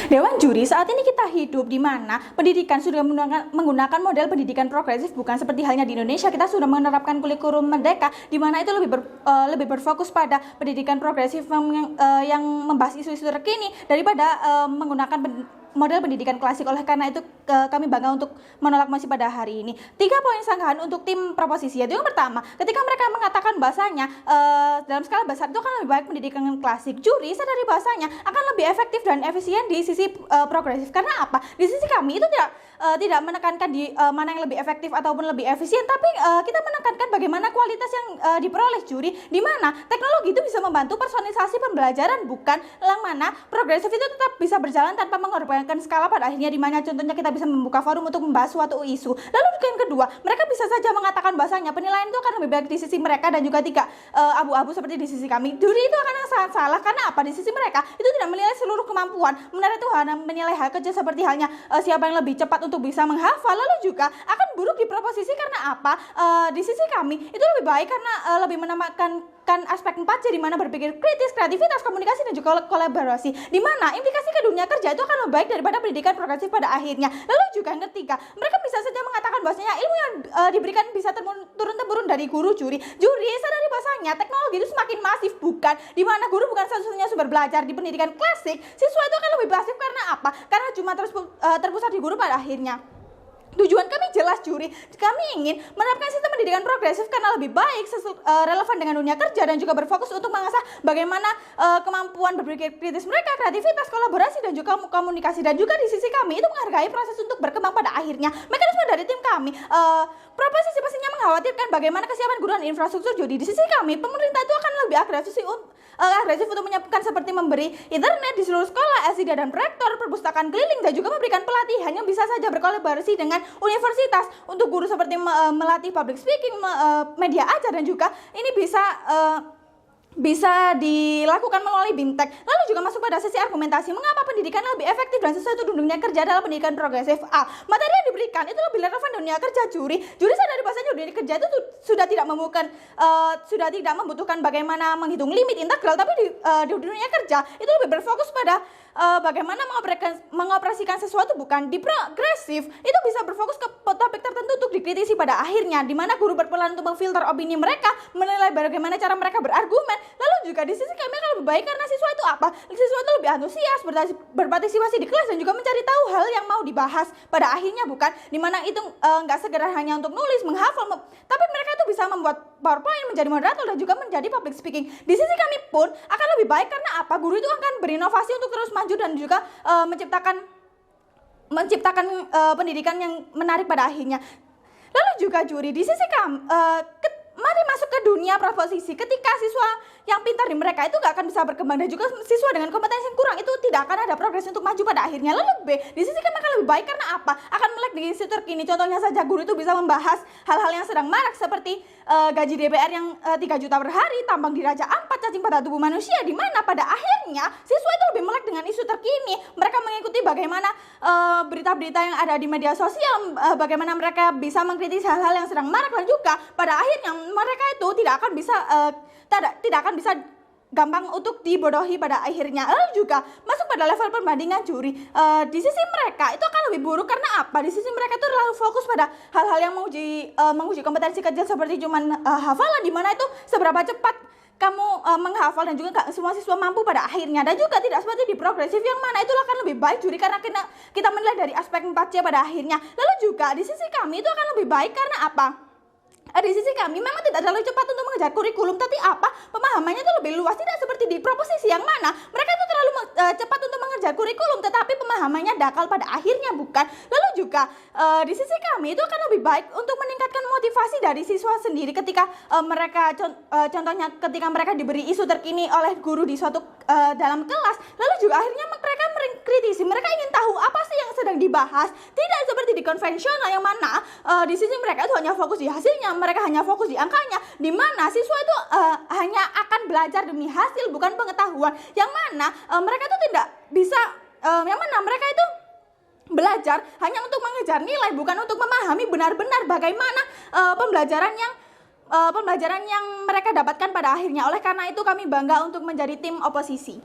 Dewan Juri, saat ini kita hidup di mana pendidikan sudah menggunakan model pendidikan progresif, bukan seperti halnya di Indonesia. Kita sudah menerapkan kurikulum merdeka di mana itu lebih berfokus pada pendidikan progresif yang membahas isu-isu terkini daripada menggunakan model pendidikan klasik. Oleh karena itu kami bangga untuk menolak mosi pada hari ini. 3 poin sanggahan untuk tim proposisi, yaitu yang pertama, ketika mereka mengatakan bahasanya dalam skala besar itu akan lebih baik pendidikan klasik, juri sadari bahasanya akan lebih efektif dan efisien di sisi progresif. Karena apa? Di sisi kami itu tidak menekankan di mana yang lebih efektif ataupun lebih efisien, tapi kita menekankan bagaimana kualitas yang diperoleh juri, di mana teknologi itu bisa membantu personalisasi pembelajaran, bukan yang mana progresif itu tetap bisa berjalan tanpa mengorbankan skala pada akhirnya, di mana contohnya kita bisa membuka forum untuk membahas suatu isu. Lalu yang kedua, mereka bisa saja mengatakan bahasanya penilaian itu akan lebih baik di sisi mereka dan juga tidak abu-abu seperti di sisi kami. Juri itu akan yang sangat salah. Karena apa? Di sisi mereka itu tidak menilai seluruh kemampuan, benar itu hanya menilai hal kecil seperti halnya siapa yang lebih cepat untuk bisa menghafal. Lalu juga akan buruk di proposisi. Karena apa? Di sisi kami itu lebih baik karena lebih menambahkan aspek 4C, di mana berpikir kritis, kreativitas, komunikasi, dan juga kolaborasi, di mana implikasi ke dunia kerja itu akan lebih baik daripada pendidikan progresif pada akhirnya. Lalu juga yang ketiga, mereka bisa saja mengatakan bahwasanya ilmu yang diberikan bisa turun-temurun dari guru. Juri sadari bahasanya teknologi itu semakin masif, bukan, di mana guru bukan satu-satunya sumber belajar. Di pendidikan klasik, siswa itu akan lebih pasif. Karena apa? Karena cuma terpusat di guru pada akhirnya. Tujuan kami jelas juri, kami ingin menerapkan sistem pendidikan progresif karena lebih baik, relevan dengan dunia kerja, dan juga berfokus untuk mengasah bagaimana kemampuan berpikir kritis mereka, kreativitas, kolaborasi, dan juga komunikasi. Dan juga di sisi kami itu menghargai proses untuk berkembang pada akhirnya. Mekanisme dari tim kami, proposisi pastinya mengkhawatirkan bagaimana kesiapan guru dan infrastruktur juri. Di sisi kami, pemerintah itu akan lebih agresif untuk menyiapkan seperti memberi internet di seluruh sekolah, LCD dan proyektor, perpustakaan keliling, dan juga memberikan pelatihan yang bisa saja berkolaborasi dengan universitas untuk guru seperti melatih public speaking, media ajar, dan juga ini bisa dilakukan melalui BIMTEK. Lalu juga masuk pada sesi argumentasi, mengapa pendidikan lebih efektif dan sesuai untuk dunia kerja adalah pendidikan progresif. Materi yang diberikan itu lebih relevan dunia kerja. Juri sadari bahasanya dunia kerja itu sudah tidak membutuhkan bagaimana menghitung limit integral, tapi di dunia kerja itu lebih berfokus pada bagaimana mengoperasikan sesuatu, bukan. Di progresif itu bisa berfokus ke topik tertentu untuk dikritisi pada akhirnya, di mana guru berperan untuk memfilter opini mereka, menilai bagaimana cara mereka berargumen. Lalu juga di sisi kami akan lebih baik karena siswa itu apa? Siswa itu lebih antusias berpartisipasi di kelas dan juga mencari tahu hal yang mau dibahas pada akhirnya, bukan, di mana itu nggak sekedar hanya untuk nulis, menghafal, tapi mereka itu bisa membuat PowerPoint, menjadi moderator, dan juga menjadi public speaking. Di sisi kami pun akan lebih baik karena apa? Guru itu akan berinovasi untuk terus maju dan juga menciptakan pendidikan yang menarik pada akhirnya. Lalu juga juri, di sisi kami, mari masuk ke dunia proposisi. Ketika siswa yang pintar di mereka itu gak akan bisa berkembang, dan juga siswa dengan kompetensi yang kurang itu tidak akan ada progres untuk maju pada akhirnya. Lalu B, di sisi kami akan lebih baik karena apa? Akan melek di isu terkini. Contohnya saja guru itu bisa membahas hal-hal yang sedang marak seperti gaji DPR yang 3 juta per hari, tambang di Raja Ampat, cacing pada tubuh manusia, di mana pada akhirnya siswa itu lebih melek dengan isu terkini. Mereka mengikuti bagaimana berita-berita yang ada di media sosial, bagaimana mereka bisa mengkritis hal-hal yang sedang marak, dan juga pada akhirnya mereka itu tidak akan bisa gampang untuk dibodohi pada akhirnya. Lalu juga masuk pada level perbandingan juri, di sisi mereka itu akan lebih buruk. Karena apa? Di sisi mereka itu terlalu fokus pada hal-hal yang menguji kompetensi kecil seperti cuman hafalan, di mana itu seberapa cepat kamu menghafal, dan juga gak semua siswa mampu pada akhirnya. Dan juga tidak seperti di progresif yang mana itu akan lebih baik juri karena kita menilai dari aspek 4C pada akhirnya. Lalu juga di sisi kami itu akan lebih baik karena apa? Di sisi kami memang tidak terlalu cepat untuk mengejar kurikulum, tapi apa? Pemahamannya itu lebih luas, tidak seperti di proposisi yang mana mereka itu terlalu cepat untuk mengejar kurikulum, tetapi pemahamannya dangkal pada akhirnya, bukan. Lalu juga di sisi kami itu akan lebih baik untuk meningkatkan motivasi dari siswa sendiri ketika mereka contohnya ketika mereka diberi isu terkini oleh guru di suatu dalam kelas. Lalu juga akhirnya mereka mengkritisi, mereka ingin tahu apa sih yang sedang dibahas, tidak seperti di konvensional yang mana di sisi mereka itu hanya fokus di hasilnya, mereka hanya fokus di angkanya, di mana siswa itu hanya akan belajar demi hasil, bukan pengetahuan, yang mana mereka itu tidak bisa, yang mana mereka itu belajar hanya untuk mengejar nilai, bukan untuk memahami benar-benar bagaimana pembelajaran yang mereka dapatkan pada akhirnya. Oleh karena itu kami bangga untuk menjadi tim oposisi.